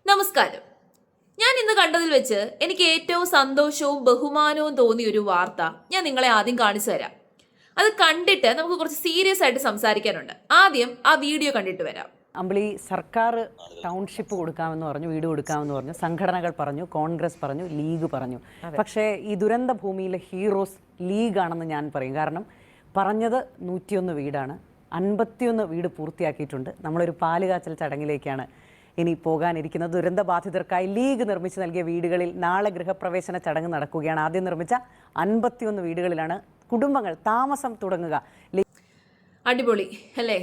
നമസ്കാരം. ഞാൻ ഇന്ന് കണ്ടതിൽ വെച്ച് എനിക്ക് ഏറ്റവും സന്തോഷവും ബഹുമാനവും തോന്നിയ ഒരു വാർത്ത ഞാൻ നിങ്ങളെ ആദ്യം കാണിച്ചു തരാം. അത് കണ്ടിട്ട് നമുക്ക് കുറച്ച് സീരിയസ് ആയിട്ട് സംസാരിക്കാനുണ്ട്. ആദ്യം ആ വീഡിയോ കണ്ടിട്ട് വരാം. അമ്പിളി സർക്കാർ ടൗൺഷിപ്പ് കൊടുക്കാമെന്ന് പറഞ്ഞു, വീട് കൊടുക്കാമെന്ന് പറഞ്ഞു, സംഘടനകൾ പറഞ്ഞു, കോൺഗ്രസ് പറഞ്ഞു, ലീഗ് പറഞ്ഞു. പക്ഷേ ഈ ദുരന്ത ഭൂമിയിലെ ഹീറോസ് ലീഗാണെന്ന് ഞാൻ പറയും. കാരണം പറഞ്ഞത് 101 വീടാണ്, 51 വീട് പൂർത്തിയാക്കിയിട്ടുണ്ട്. നമ്മളൊരു പാലുകാച്ചൽ ചടങ്ങിലേക്കാണ് ഇനി പോകാനിരിക്കുന്നത്. ദുരന്ത ബാധിതർക്കായി ലീഗ് നിർമ്മിച്ചു നൽകിയ വീടുകളിൽ നാളെ ഗൃഹപ്രവേശന ചടങ്ങ് നടക്കുകയാണ്. ആദ്യം നിർമ്മിച്ച 51 വീടുകളിലാണ് കുടുംബങ്ങൾ താമസം തുടങ്ങുക. അടിപൊളി അല്ലേ?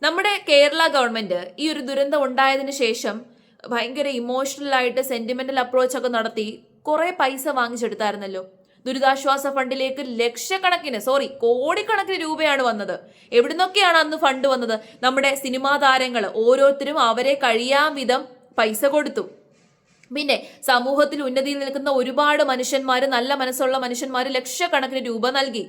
നമ്മുടെ കേരള ഗവൺമെന്റ് ഈ ഒരു ദുരന്തം ഉണ്ടായതിനു ശേഷം ഭയങ്കര ഇമോഷണലായിട്ട് സെന്റിമെന്റൽ അപ്രോച്ച് ഒക്കെ നടത്തി കുറെ പൈസ വാങ്ങിച്ചെടുത്തായിരുന്നല്ലോ. ദുരിതാശ്വാസ ഫണ്ടിലേക്ക് കോടിക്കണക്കിന് രൂപയാണ് വന്നത്. എവിടുന്നൊക്കെയാണ് അന്ന് ഫണ്ട് വന്നത്? നമ്മുടെ സിനിമാ താരങ്ങൾ ഓരോരുത്തരും അവരെ കഴിയാൻ വിധം പൈസ കൊടുത്തു. പിന്നെ സമൂഹത്തിൽ ഉന്നതിയിൽ നിൽക്കുന്ന ഒരുപാട് മനുഷ്യന്മാര്, നല്ല മനസ്സുള്ള മനുഷ്യന്മാര് ലക്ഷക്കണക്കിന് രൂപ നൽകി.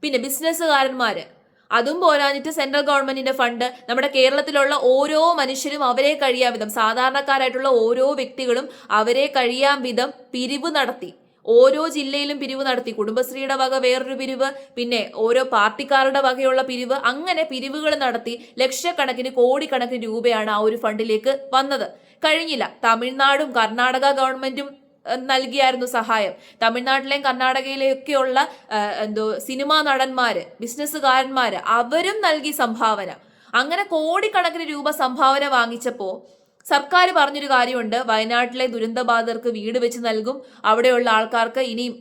പിന്നെ ബിസിനസ്സുകാരന്മാര്, അതും പോരാഞ്ഞിട്ട് സെൻട്രൽ ഗവൺമെന്റിന്റെ ഫണ്ട് നമ്മുടെ കേരളത്തിലുള്ള ഓരോ മനുഷ്യരും അവരെ കഴിയാൻ വിധം, സാധാരണക്കാരായിട്ടുള്ള ഓരോ വ്യക്തികളും അവരെ കഴിയാൻ വിധം പിരിവ് നടത്തി. ഓരോ ജില്ലയിലും പിരിവ് നടത്തി. കുടുംബശ്രീയുടെ വക വേറൊരു പിരിവ്, പിന്നെ ഓരോ പാർട്ടിക്കാരുടെ വകയുള്ള പിരിവ്, അങ്ങനെ പിരിവുകൾ നടത്തി ലക്ഷക്കണക്കിന് കോടിക്കണക്കിന് രൂപയാണ് ആ ഒരു ഫണ്ടിലേക്ക് വന്നത്. കഴിഞ്ഞില്ല. തമിഴ്നാടും കർണാടക ഗവൺമെന്റും നൽകിയായിരുന്നു സഹായം. തമിഴ്നാട്ടിലെയും കർണാടകയിലെയൊക്കെയുള്ള സിനിമാ നടന്മാര്, ബിസിനസ്സുകാരന്മാര് അവരും നൽകി സംഭാവന. അങ്ങനെ കോടിക്കണക്കിന് രൂപ സംഭാവന വാങ്ങിച്ചപ്പോ സർക്കാർ പറഞ്ഞൊരു കാര്യമുണ്ട്, വയനാട്ടിലെ ദുരന്തബാധിതർക്ക് വീട് വെച്ച് നൽകും. അവിടെയുള്ള ആൾക്കാർക്ക് ഇനിയും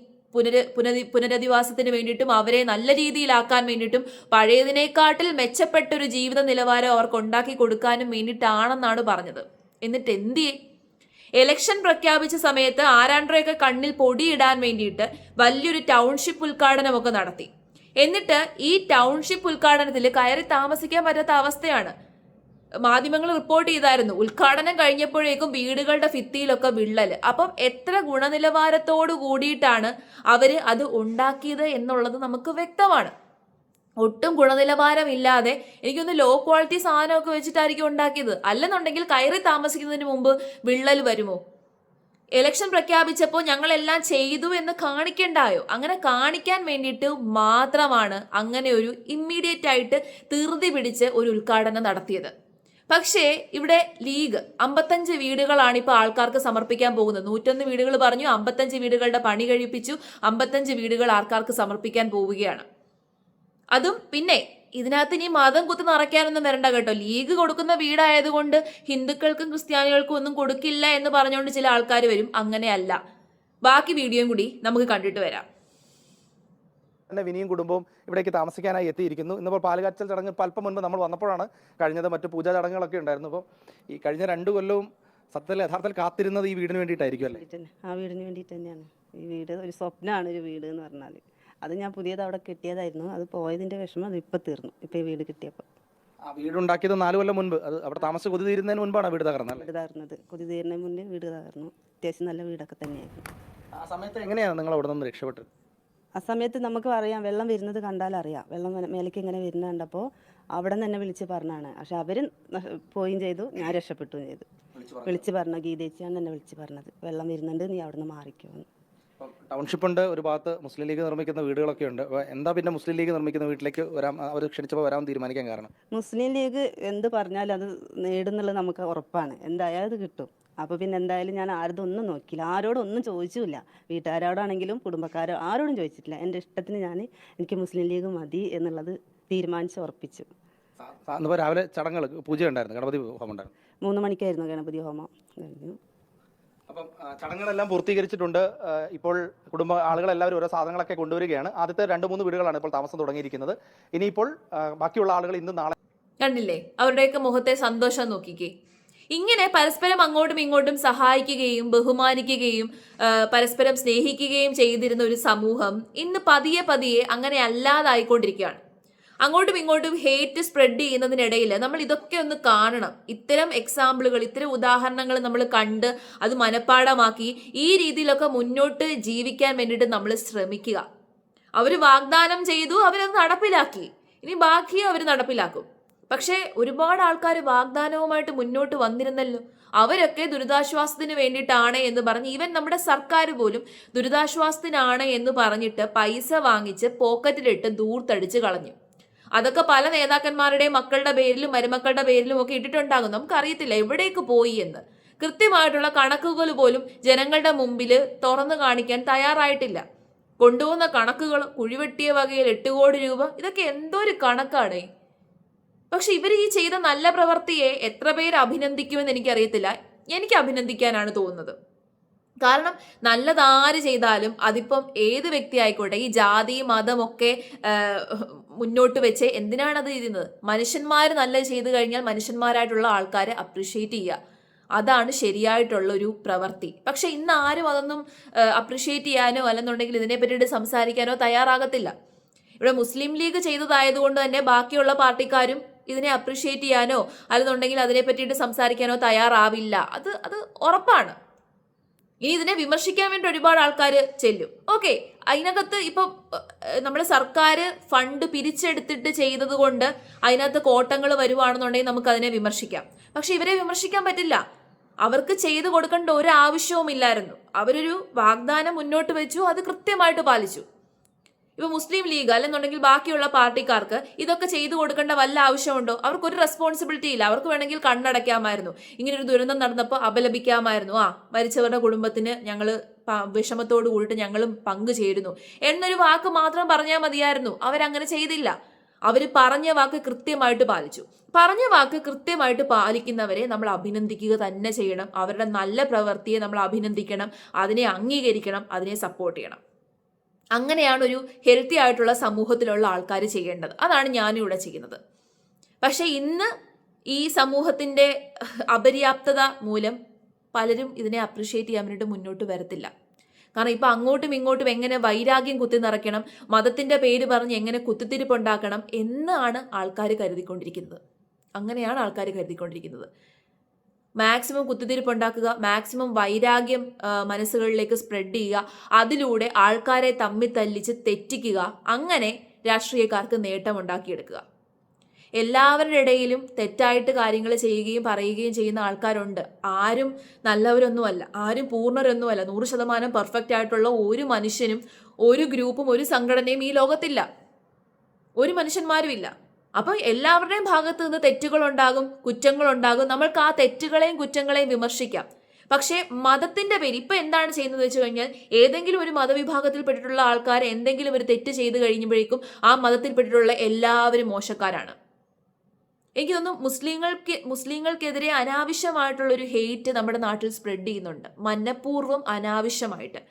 പുനരധിവാസത്തിന് വേണ്ടിയിട്ടും അവരെ നല്ല രീതിയിലാക്കാൻ വേണ്ടിയിട്ടും പഴയതിനേക്കാട്ടിൽ മെച്ചപ്പെട്ടൊരു ജീവിത നിലവാരം അവർക്ക് ഉണ്ടാക്കി കൊടുക്കാനും വേണ്ടിയിട്ടാണെന്നാണ് പറഞ്ഞത്. എന്നിട്ട് എന്തിയെ? എലക്ഷൻ പ്രഖ്യാപിച്ച സമയത്ത് ആരാണ്ട്രയൊക്കെ കണ്ണിൽ പൊടിയിടാൻ വേണ്ടിയിട്ട് വലിയൊരു ടൗൺഷിപ്പ് ഉദ്ഘാടനമൊക്കെ നടത്തി. എന്നിട്ട് ഈ ടൗൺഷിപ്പ് ഉദ്ഘാടനത്തിൽ കയറി താമസിക്കാൻ പറ്റാത്ത അവസ്ഥയാണ്. മാധ്യമങ്ങൾ റിപ്പോർട്ട് ചെയ്തായിരുന്നു, ഉദ്ഘാടനം കഴിഞ്ഞപ്പോഴേക്കും വീടുകളുടെ ഭിത്തിയിലൊക്കെ വിള്ളൽ. അപ്പം എത്ര ഗുണനിലവാരത്തോടു കൂടിയിട്ടാണ് അവര് അത് ഉണ്ടാക്കിയത് എന്നുള്ളത് നമുക്ക് വ്യക്തമാണ്. ഒട്ടും ഗുണനിലവാരമില്ലാതെ എനിക്കൊന്ന് ലോ ക്വാളിറ്റി സാധനമൊക്കെ വെച്ചിട്ടായിരിക്കും ഉണ്ടാക്കിയത്. അല്ലെന്നുണ്ടെങ്കിൽ കയറി താമസിക്കുന്നതിന് മുമ്പ് വിള്ളൽ വരുമോ? ഇലക്ഷൻ പ്രഖ്യാപിച്ചപ്പോൾ ഞങ്ങളെല്ലാം ചെയ്തു എന്ന് കാണിക്കണ്ടായോ? അങ്ങനെ കാണിക്കാൻ വേണ്ടിയിട്ട് മാത്രമാണ് അങ്ങനെ ഒരു ഇമ്മീഡിയറ്റ് ആയിട്ട് ധൃതി പിടിച്ച് ഒരു ഉദ്ഘാടനം നടത്തിയത്. പക്ഷേ ഇവിടെ ലീഗ് 55 വീടുകളാണ് ഇപ്പോൾ ആൾക്കാർക്ക് സമർപ്പിക്കാൻ പോകുന്നത്. 101 വീടുകൾ പറഞ്ഞു, 55 വീടുകളുടെ പണി കഴിപ്പിച്ചു. 55 വീടുകൾ ആൾക്കാർക്ക് സമർപ്പിക്കാൻ പോവുകയാണ്. അതും പിന്നെ ഇതിനകത്ത് ഇനി മതം കുത്തി നിറയ്ക്കാനൊന്നും വരണ്ട കേട്ടോ. ലീഗ് കൊടുക്കുന്ന വീടായതുകൊണ്ട് ഹിന്ദുക്കൾക്കും ക്രിസ്ത്യാനികൾക്കും ഒന്നും കൊടുക്കില്ല എന്ന് പറഞ്ഞുകൊണ്ട് ചില ആൾക്കാർ വരും. അങ്ങനെയല്ല. ബാക്കി വീഡിയോയും കൂടി നമുക്ക് കണ്ടിട്ട് വരാം. വിനിയും കുടുംബവും ഇവിടേക്ക് താമസിക്കാനായി എത്തിയിരിക്കുന്നു. ഇന്നിപ്പോൾ പാലുകാച്ചൽ ചടങ്ങ് അല്പം മുൻപ് നമ്മൾ വന്നപ്പോഴാണ് കഴിഞ്ഞത്. മറ്റു പൂജാ ചടങ്ങുകളൊക്കെ ഉണ്ടായിരുന്നു. അപ്പോൾ ഈ കഴിഞ്ഞ 2 കൊല്ലവും യഥാർത്ഥത്തിൽ കാത്തിരുന്നത് ഈ വീടിന് വേണ്ടിയിട്ടായിരിക്കും അല്ലേ? ആ വീടിന് വേണ്ടിയിട്ട് തന്നെയാണ്. ഈ വീട് ഒരു സ്വപ്നമാണ്. ഒരു വീട് എന്ന് പറഞ്ഞാൽ അത് ഞാൻ പുതിയത് അവിടെ കിട്ടിയതായിരുന്നു. അത് പോയതിൻ്റെ വിഷമം അത് ഇപ്പം തീർന്നു. ഇപ്പം ഈ വീട് കിട്ടിയപ്പോൾ. ആ വീടുണ്ടാക്കിയത് 4 കൊല്ലം മുൻപ്, അത് അവിടെ താമസിച്ച് കൊതി തീരുന്നതിന് മുൻപാണ് വീട് തകർന്നത്. വീട് തകർന്നത് കൊതി തീരുന്നതിന് മുന്നേ വീട് തകർന്നു. അത്യാവശ്യം നല്ല വീടൊക്കെ തന്നെയായിരുന്നു. ആ സമയത്ത് എങ്ങനെയാണ് നിങ്ങൾ അവിടെ നിന്ന് രക്ഷപ്പെട്ടത്? ആ സമയത്ത് നമുക്ക് അറിയാം, വെള്ളം വരുന്നത് കണ്ടാലറിയാം. വെള്ളം മേലേക്ക് ഇങ്ങനെ വരുന്ന കണ്ടപ്പോൾ അവിടെ നിന്ന് തന്നെ വിളിച്ച് പറഞ്ഞാണ്. പക്ഷെ അവർ പോയും ചെയ്തു, ഞാൻ രക്ഷപ്പെട്ടും ചെയ്തു. വിളിച്ച് പറഞ്ഞു, ഗീതേച്ചിയാണ് എന്നെ വിളിച്ച് പറഞ്ഞത്, വെള്ളം വരുന്നുണ്ട്, നീ അവിടെ നിന്ന് മാറിക്കോന്ന്. ടൗൺഷിപ്പ് ഉണ്ട്, ഒരു ഭാഗത്ത് മുസ്ലിം ലീഗ് നിർമ്മിക്കുന്ന വീടുകളൊക്കെ ഉണ്ട്. എന്താ പിന്നെ മുസ്ലിം ലീഗ് നിർമ്മിക്കുന്ന വീട്ടിലേക്ക് അവർ ക്ഷണിച്ചപ്പോൾ വരാൻ തീരുമാനിക്കാൻ കാരണം? മുസ്ലിം ലീഗ് എന്ത് പറഞ്ഞാലും അത് നേടുന്നുള്ളത് നമുക്ക് ഉറപ്പാണ്. എന്തായാലും അത് കിട്ടും. അപ്പോൾ പിന്നെ എന്തായാലും ഞാൻ ആരതൊന്നും നോക്കിയില്ല, ആരോടും ഒന്നും ചോദിച്ചില്ല. വീട്ടുകാരോടാണെങ്കിലും കുടുംബക്കാരോ ആരോടും ചോദിച്ചിട്ടില്ല. എൻ്റെ ഇഷ്ടത്തിന് എനിക്ക് മുസ്ലിം ലീഗ് മതി എന്നുള്ളത് തീരുമാനിച്ച് ഉറപ്പിച്ചു. രാവിലെ ചടങ്ങുകൾ പൂജ ഉണ്ടായിരുന്നു, ഗണപതി ഹോമം ഉണ്ടായിരുന്നു. 3 മണിക്കായിരുന്നു ഗണപതി ഹോമം കഴിഞ്ഞു. അപ്പം ചടങ്ങുകളെല്ലാം പൂർത്തീകരിച്ചിട്ടുണ്ട്. ഇപ്പോൾ ആളുകളെല്ലാവരും ഓരോ സാധനങ്ങളൊക്കെ കൊണ്ടുവരികയാണ്. ആദ്യത്തെ 2-3 വീടുകളാണ് ഇപ്പോൾ താമസം തുടങ്ങിയിരിക്കുന്നത്. ഇനിയിപ്പോൾ ബാക്കിയുള്ള ആളുകൾ ഇന്ന് നാളെ. കണ്ടില്ലേ അവരുടെയൊക്കെ മുഖത്തെ സന്തോഷം നോക്കിക്കേ. ഇങ്ങനെ പരസ്പരം അങ്ങോട്ടും ഇങ്ങോട്ടും സഹായിക്കുകയും ബഹുമാനിക്കുകയും പരസ്പരം സ്നേഹിക്കുകയും ചെയ്തിരുന്ന ഒരു സമൂഹം ഇന്ന് പതിയെ പതിയെ അങ്ങനെ അല്ലാതായിക്കൊണ്ടിരിക്കുകയാണ്. അങ്ങോട്ടും ഇങ്ങോട്ടും ഹേറ്റ് സ്പ്രെഡ് ചെയ്യുന്നതിനിടയിൽ നമ്മൾ ഇതൊക്കെ ഒന്ന് കാണണം. ഇത്തരം എക്സാമ്പിളുകൾ, ഇത്തരം ഉദാഹരണങ്ങൾ നമ്മൾ കണ്ട് അത് മനഃപ്പാടമാക്കി ഈ രീതിയിലൊക്കെ മുന്നോട്ട് ജീവിക്കാൻ വേണ്ടിയിട്ട് നമ്മൾ ശ്രമിക്കുക. അവർ വാഗ്ദാനം ചെയ്തു, അവരത് നടപ്പിലാക്കി. ഇനി ബാക്കി അവർ നടപ്പിലാക്കും. പക്ഷേ ഒരുപാട് ആൾക്കാർ വാഗ്ദാനവുമായിട്ട് മുന്നോട്ട് വന്നിരുന്നല്ലോ. അവരൊക്കെ ദുരിതാശ്വാസത്തിന് വേണ്ടിയിട്ടാണ് എന്ന് പറഞ്ഞ്, ഈവൻ നമ്മുടെ സർക്കാർ പോലും ദുരിതാശ്വാസത്തിനാണ് എന്ന് പറഞ്ഞിട്ട് പൈസ വാങ്ങിച്ച് പോക്കറ്റിലിട്ട് ദൂർത്തടിച്ച് കളഞ്ഞു. അതൊക്കെ പല നേതാക്കന്മാരുടെയും മക്കളുടെ പേരിലും മരുമക്കളുടെ പേരിലും ഒക്കെ ഇട്ടിട്ടുണ്ടാകും. നമുക്കറിയത്തില്ല എവിടേക്ക് പോയി എന്ന്. കൃത്യമായിട്ടുള്ള കണക്കുകൾ പോലും ജനങ്ങളുടെ മുമ്പിൽ തുറന്നു കാണിക്കാൻ തയ്യാറായിട്ടില്ല. കൊണ്ടുപോകുന്ന കണക്കുകൾ കുഴിവെട്ടിയ വകയിൽ 8 കോടി രൂപ, ഇതൊക്കെ എന്തോ ഒരു കണക്കാണേ. പക്ഷെ ഇവർ ഈ ചെയ്ത നല്ല പ്രവൃത്തിയെ എത്ര പേര് അഭിനന്ദിക്കുമെന്ന് എനിക്കറിയത്തില്ല. എനിക്ക് അഭിനന്ദിക്കാനാണ് തോന്നുന്നത്. കാരണം നല്ലതാര് ചെയ്താലും അതിപ്പം ഏത് വ്യക്തി ആയിക്കോട്ടെ, ഈ ജാതി മതമൊക്കെ മുന്നോട്ട് വെച്ച് എന്തിനാണ് അത് ചെയ്യുന്നത്? മനുഷ്യന്മാർ നല്ലത് ചെയ്തു കഴിഞ്ഞാൽ മനുഷ്യന്മാരായിട്ടുള്ള ആൾക്കാരെ അപ്രിഷ്യേറ്റ് ചെയ്യുക, അതാണ് ശരിയായിട്ടുള്ള ഒരു പ്രവൃത്തി. പക്ഷെ ഇന്ന് ആരും അതൊന്നും അപ്രിഷ്യേറ്റ് ചെയ്യാനോ അല്ലെന്നുണ്ടെങ്കിൽ ഇതിനെ പറ്റിയിട്ട് സംസാരിക്കാനോ തയ്യാറാകത്തില്ല. ഇവിടെ മുസ്ലിം ലീഗ് ചെയ്തതായതുകൊണ്ട് തന്നെ ബാക്കിയുള്ള പാർട്ടിക്കാരും ഇതിനെ അപ്രിഷ്യേറ്റ് ചെയ്യാനോ അല്ലെന്നുണ്ടെങ്കിൽ അതിനെ പറ്റിയിട്ട് സംസാരിക്കാനോ തയ്യാറാവില്ല. അത് ഉറപ്പാണ്. ഇനി ഇതിനെ വിമർശിക്കാൻ വേണ്ടി ഒരുപാട് ആൾക്കാർ ചെല്ലും. ഓക്കെ, അതിനകത്ത് ഇപ്പം നമ്മുടെ സർക്കാർ ഫണ്ട് പിരിച്ചെടുത്തിട്ട് ചെയ്തത് കൊണ്ട് അതിനകത്ത് കോട്ടങ്ങൾ വരുവാണെന്നുണ്ടെങ്കിൽ നമുക്ക് അതിനെ വിമർശിക്കാം. പക്ഷെ ഇവരെ വിമർശിക്കാൻ പറ്റില്ല. അവർക്ക് ചെയ്തു കൊടുക്കേണ്ട ഒരു ആവശ്യവും ഇല്ലായിരുന്നു. അവരൊരു വാഗ്ദാനം മുന്നോട്ട് വെച്ചു, അത് കൃത്യമായിട്ട് പാലിച്ചു. ഇപ്പൊ മുസ്ലിം ലീഗ് അല്ലെന്നുണ്ടെങ്കിൽ ബാക്കിയുള്ള പാർട്ടിക്കാർക്ക് ഇതൊക്കെ ചെയ്തു കൊടുക്കേണ്ട വല്ല ആവശ്യമുണ്ടോ? അവർക്കൊരു റെസ്പോൺസിബിലിറ്റി ഇല്ല. അവർക്ക് വേണമെങ്കിൽ കണ്ണടയ്ക്കാമായിരുന്നു. ഇങ്ങനൊരു ദുരന്തം നടന്നപ്പോൾ അപലപിക്കാമായിരുന്നു, മരിച്ചവരുടെ കുടുംബത്തിന് ഞങ്ങൾ വിഷമത്തോട് കൂടിയിട്ട് ഞങ്ങളും പങ്കുചേരുന്നു എന്നൊരു വാക്ക് മാത്രം പറഞ്ഞാൽ മതിയായിരുന്നു. അവരങ്ങനെ ചെയ്തില്ല. അവർ പറഞ്ഞ വാക്ക് കൃത്യമായിട്ട് പാലിച്ചു. പറഞ്ഞ വാക്ക് കൃത്യമായിട്ട് പാലിക്കുന്നവരെ നമ്മൾ അഭിനന്ദിക്കുക തന്നെ ചെയ്യണം. അവരുടെ നല്ല പ്രവൃത്തിയെ നമ്മൾ അഭിനന്ദിക്കണം, അതിനെ അംഗീകരിക്കണം, അതിനെ സപ്പോർട്ട് ചെയ്യണം. അങ്ങനെയാണ് ഒരു ഹെൽത്തി ആയിട്ടുള്ള സമൂഹത്തിലുള്ള ആൾക്കാർ ചെയ്യേണ്ടത്. അതാണ് ഞാനിവിടെ ചെയ്യുന്നത്. പക്ഷെ ഇന്ന് ഈ സമൂഹത്തിൻ്റെ അപര്യാപ്തത മൂലം പലരും ഇതിനെ അപ്രിഷ്യേറ്റ് ചെയ്യാൻ വേണ്ടിയിട്ട് മുന്നോട്ട് വരത്തില്ല. കാരണം ഇപ്പം അങ്ങോട്ടും ഇങ്ങോട്ടും എങ്ങനെ വൈരാഗ്യം കുത്തി നിറയ്ക്കണം, മതത്തിൻ്റെ പേര് പറഞ്ഞ് എങ്ങനെ കുത്തിത്തിരിപ്പുണ്ടാക്കണം എന്നാണ് ആൾക്കാർ കരുതിക്കൊണ്ടിരിക്കുന്നത്. അങ്ങനെയാണ് ആൾക്കാർ കരുതിക്കൊണ്ടിരിക്കുന്നത്. മാക്സിമം കുത്തിത്തിരിപ്പുണ്ടാക്കുക, മാക്സിമം വൈരാഗ്യം മനസ്സുകളിലേക്ക് സ്പ്രെഡ് ചെയ്യുക, അതിലൂടെ ആൾക്കാരെ തമ്മിൽ തല്ലിച്ച് തെറ്റിക്കുക, അങ്ങനെ രാഷ്ട്രീയക്കാർക്ക് നേട്ടമുണ്ടാക്കിയെടുക്കുക. എല്ലാവരുടെ ഇടയിലും തെറ്റായിട്ട് കാര്യങ്ങൾ ചെയ്യുകയും പറയുകയും ചെയ്യുന്ന ആൾക്കാരുണ്ട്. ആരും നല്ലവരൊന്നുമല്ല, ആരും പൂർണ്ണരൊന്നുമല്ല. 100% പെർഫെക്റ്റ് ആയിട്ടുള്ള ഒരു മനുഷ്യനും ഒരു ഗ്രൂപ്പും ഒരു സംഘടനയും ഈ ലോകത്തില്ല. ഒരു മനുഷ്യന്മാരും ഇല്ല. അപ്പോൾ എല്ലാവരുടെയും ഭാഗത്ത് നിന്ന് തെറ്റുകളുണ്ടാകും, കുറ്റങ്ങളുണ്ടാകും. നമ്മൾക്ക് ആ തെറ്റുകളെയും കുറ്റങ്ങളെയും വിമർശിക്കാം. പക്ഷേ മതത്തിന്റെ പേര് ഇപ്പം എന്താണ് ചെയ്യുന്നത് വെച്ച് കഴിഞ്ഞാൽ, ഏതെങ്കിലും ഒരു മതവിഭാഗത്തിൽപ്പെട്ടിട്ടുള്ള ആൾക്കാർ എന്തെങ്കിലും ഒരു തെറ്റ് ചെയ്ത് കഴിയുമ്പോഴേക്കും ആ മതത്തിൽപ്പെട്ടിട്ടുള്ള എല്ലാവരും മോശക്കാരാണ്. എനിക്ക് തോന്നുന്നു മുസ്ലിങ്ങൾക്കെതിരെ അനാവശ്യമായിട്ടുള്ളൊരു ഹെയ്റ്റ് നമ്മുടെ നാട്ടിൽ സ്പ്രെഡ് ചെയ്യുന്നുണ്ട്, മനഃപൂർവ്വം അനാവശ്യമായിട്ട്.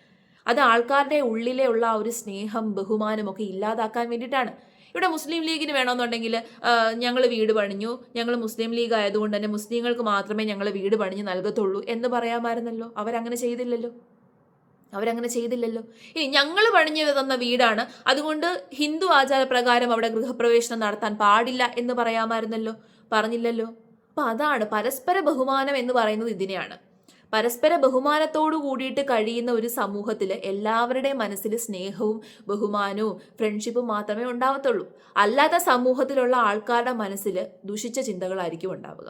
അത് ആൾക്കാരുടെ ഉള്ളിലെ ഉള്ള ആ ഒരു സ്നേഹം ബഹുമാനമൊക്കെ ഇല്ലാതാക്കാൻ വേണ്ടിയിട്ടാണ്. ഇവിടെ മുസ്ലിം ലീഗിന് വേണമെന്നുണ്ടെങ്കിൽ ഞങ്ങൾ വീട് പണിഞ്ഞു, ഞങ്ങൾ മുസ്ലിം ലീഗ് ആയതുകൊണ്ട് തന്നെ മുസ്ലിങ്ങൾക്ക് മാത്രമേ ഞങ്ങൾ വീട് പണിഞ്ഞ് നൽകത്തുള്ളൂ എന്ന് പറയാമായിരുന്നല്ലോ. അവരങ്ങനെ ചെയ്തില്ലല്ലോ. ഇനി ഞങ്ങൾ പണിഞ്ഞു തന്ന വീടാണ്, അതുകൊണ്ട് ഹിന്ദു ആചാരപ്രകാരം അവിടെ ഗൃഹപ്രവേശനം നടത്താൻ പാടില്ല എന്ന് പറയാമായിരുന്നല്ലോ. പറഞ്ഞില്ലല്ലോ. അപ്പം അതാണ് പരസ്പര ബഹുമാനം എന്ന് പറയുന്നത്. ഇതിനെയാണ് പരസ്പര ബഹുമാനത്തോടു കൂടിയിട്ട് കഴിയുന്ന ഒരു സമൂഹത്തിൽ എല്ലാവരുടെയും മനസ്സിൽ സ്നേഹവും ബഹുമാനവും ഫ്രണ്ട്ഷിപ്പും മാത്രമേ ഉണ്ടാവത്തുള്ളൂ. അല്ലാത്ത സമൂഹത്തിലുള്ള ആൾക്കാരുടെ മനസ്സിൽ ദുഷിച്ച ചിന്തകളായിരിക്കും ഉണ്ടാവുക.